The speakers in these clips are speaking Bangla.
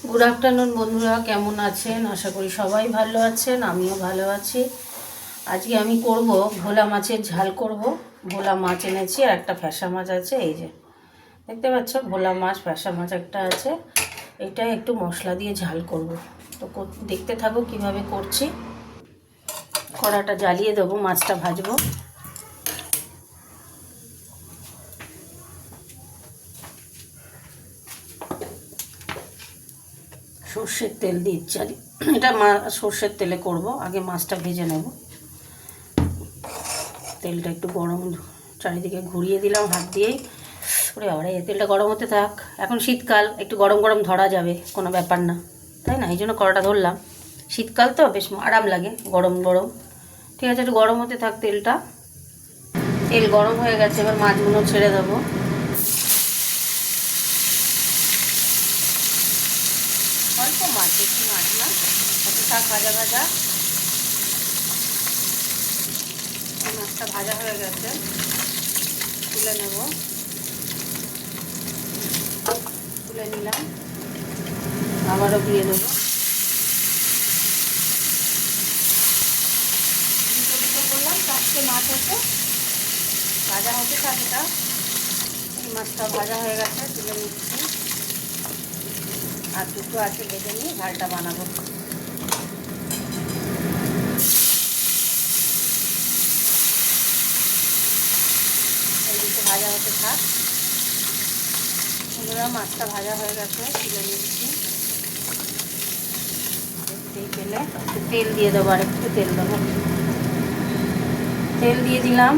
গুড আফটারনুন বন্ধুরা, কেমন আছেন? আশা করি সবাই ভালো আছেন, আমিও ভালো আছি। আজকে আমি করব ভোলা মাছের ঝাল করব। ভোলা মাছ এনেছি আর একটা ফ্যাসা মাছ আছে, এই যে দেখতে পাচ্ছ ভোলা মাছ, ফ্যাসা মাছ একটা আছে। এটা একটু মশলা দিয়ে ঝাল করব। তো দেখতে থাকো কিভাবে করছি। কড়াটা জ্বালিয়ে দেবো, মাছটা ভাজবো। সর্ষের তেল দিচ্ছি, এটা সর্ষের তেলে করব। আগে মাছটা ভেজে নেব। তেলটা একটু গরম, চারিদিকে ঘুরিয়ে দিলাম হাত দিয়েই। ওরে বাবা, এই তেলটা গরম হতে থাক। এখন শীতকাল, একটু গরম গরম ধরা যাবে, কোনো ব্যাপার না, তাই না? এই জন্য কড়াটা ধরলাম। শীতকাল তো বেশ আরাম লাগে গরম গরম। ঠিক আছে, একটু গরম হতে থাক তেলটা। তেল গরম হয়ে গেছে, এবার মাছগুলো ছেড়ে দেবো। অল্প মাছ, একটু মাছ না, হতে থাক ভাজা ভাজা। মাছটা ভাজা হয়ে গেছে, তুলে নেব। তুলে নিলাম, আবারও দিয়ে দেবো। দুটো দুটো করলাম, চারটে মাছ হচ্ছে, ভাজা হতে থাকে। এটা এই মাছটা ভাজা হয়ে গেছে, তুলে নিচ্ছি। আর দুটো আছে, ভেজে নিয়ে ঝালটা বানাবো। এই দুটো ভাজা হতে থাক। বন্ধুরা, মাছটা ভাজা হয়ে গেছে, তুলে নিচ্ছি। দেখতেই পেলে একটু তেল দিয়ে দেবো, আর একটু তেল দেবো। তেল দিয়ে দিলাম।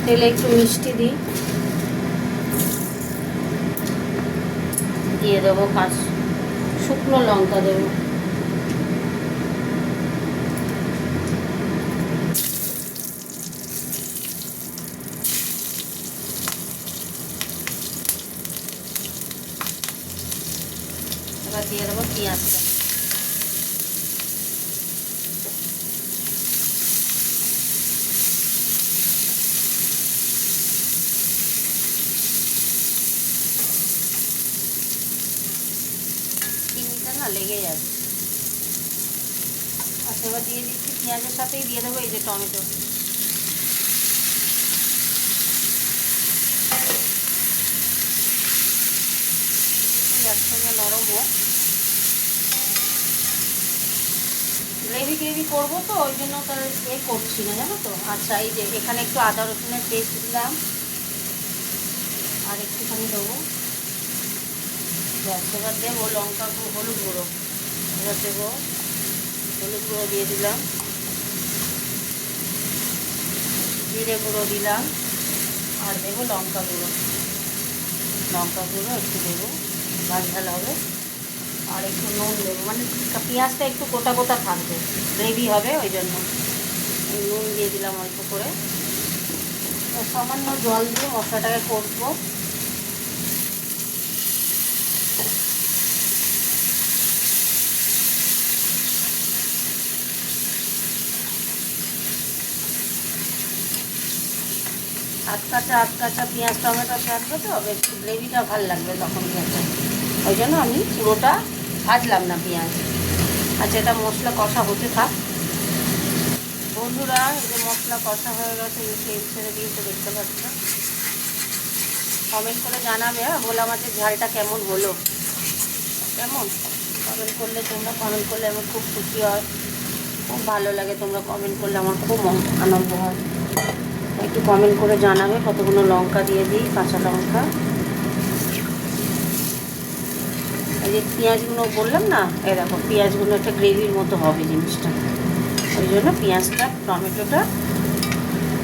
তেলে একটু মিষ্টি দিই, দিয়ে দেবো 5 শুকনো লঙ্কা দেবো। এবার দিয়ে দেবো পেঁয়াজটা। চিনিটা না লেগে যাচ্ছে। আচ্ছা, এবার দিয়ে দিচ্ছি, পেঁয়াজের সাথেই দিয়ে দেবো এই যে টমেটো। একসঙ্গে নরম হোক। গ্রেভি করবো তো, ওই জন্য তার করছি না, জানো তো। আচ্ছা, এই যে এখানে একটু আদা রসুনের পেস্ট দিলাম, আর একটুখানি দেবো। ব্যাস, এবার দেবো লঙ্কা হলুদ গুঁড়ো। এবার দেবো হলুদ গুঁড়ো, দিয়ে দিলাম জিরে গুঁড়ো দিলাম, আর দেবো লঙ্কা গুঁড়ো। লঙ্কা গুঁড়ো একটু দেবো, ঝাল ঝাল হবে। আর একটু নুন দেবো, মানে পেঁয়াজটা একটু গোটা গোটা থাকবে, গ্রেভি হবে ওই জন্য। নুন দিয়ে দিলাম অল্প করে। সামান্য জল দিয়ে মশলাটাকে কষবো। আধ কাঁচা পেঁয়াজ টমেটো থাকবে তো, একটু গ্রেভিটা ভালো লাগবে তখন খেতে। ওই জন্য আমি পুরোটা ভাজলাম না পেঁয়াজ। আচ্ছা, এটা মশলা কষা হতে থাক। বন্ধুরা, এই যে মশলা কষা হয়ে গেছে, তেল ছেড়ে দিয়েছে, দেখতে পাচ্ছ। কমেন্ট করে জানাবে ভোলা মাছের ঝালটা কেমন হলো। কেমন কমেন্ট করলে, তোমরা কমেন্ট করলে আমার খুব খুশি হয়, খুব ভালো লাগে। তোমরা কমেন্ট করলে আমার খুব আনন্দ হয়। একটু কমেন্ট করে জানাবে কতগুলো লঙ্কা দিয়ে দিই, কাঁচা লঙ্কা। এই যে পেঁয়াজগুলো বললাম না, এই দেখো পেঁয়াজগুলো একটা গ্রেভির মতো হবে জিনিসটা। ওই জন্য পেঁয়াজটা টমেটোটা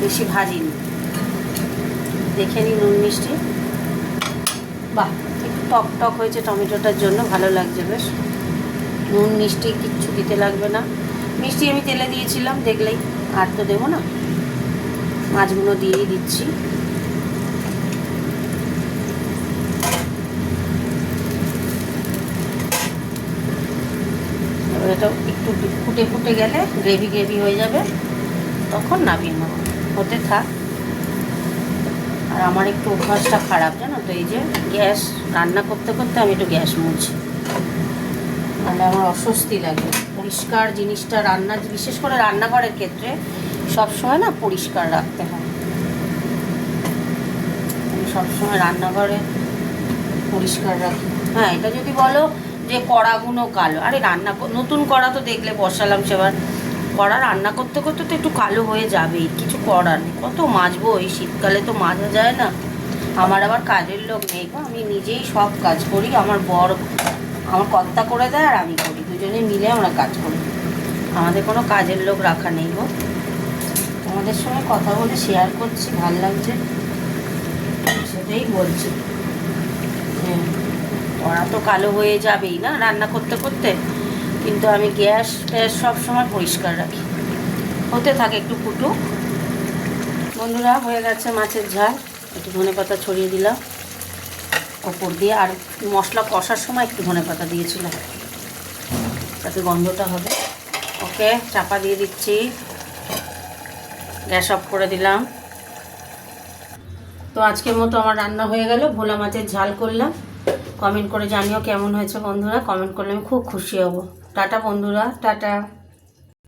বেশি ভাজিনি। দেখে নিই নুন মিষ্টি। বাহ, একটু টক টক হয়েছে টমেটোটার জন্য, ভালো লাগছে বেশ। নুন মিষ্টি কিচ্ছু দিতে লাগবে না। মিষ্টি আমি তেলে দিয়েছিলাম, দেখলেই। আর তো দেবো না, মাছগুলো দিয়েই দিচ্ছি। এটা একটু ফুটে ফুটে গেলে গ্রেভি হয়ে যাবে, তখন নামিয়ে নেবো। হতে থাক। আর আমার একটু অভ্যাসটা খারাপ জানো তো, এই যে গ্যাস রান্না করতে করতে আমি একটু গ্যাস মুছি, নাহলে আমার অস্বস্তি লাগে। পরিষ্কার জিনিসটা রান্না, বিশেষ করে রান্নাঘরের ক্ষেত্রে সবসময় না পরিষ্কার রাখতে হয়। আমি সবসময় রান্নাঘরে পরিষ্কার রাখি। হ্যাঁ, এটা যদি বলো যে কড়াগুলো কালো, আরে রান্না নতুন কড়া তো দেখলে বসালাম সেবার, কড়া রান্না করতে করতে তো একটু কালো হয়ে যাবেই, কিছু করার নেই। কত মাজবো, এই শীতকালে তো মাজা যায় না। আমার আবার কাজের লোক নেই গো, আমি নিজেই সব কাজ করি। আমার বর, আমার কর্তা করে দেয় আর আমি করি, দুজনে মিলে আমরা কাজ করি। আমাদের কোনো কাজের লোক রাখা নেই গো। তোমাদের সঙ্গে কথা বলে শেয়ার করছি, ভালো লাগছে, সেটাই বলছি। কড়া তো কালো হয়ে যাবেই না রান্না করতে করতে, কিন্তু আমি গ্যাস ট্যাস সবসময় পরিষ্কার রাখি। হতে থাকে একটু ফুটু। বন্ধুরা, হয়ে গেছে মাছের ঝাল। একটু ধনেপাতা ছড়িয়ে দিলাম ওপর দিয়ে, আর মশলা কষার সময় একটু ধনেপাতা দিয়েছিলাম যাতে গন্ধটা হবে। ওকে, চাপা দিয়ে দিচ্ছি, গ্যাস অফ করে দিলাম। তো আজকের মতো আমার রান্না হয়ে গেল, ভোলা মাছের ঝাল করলাম। কমেন্ট করে জানিও কেমন হয়েছে বন্ধুরা, কমেন্ট করলে আমি খুব খুশি হব। টাটা বন্ধুরা, টাটা।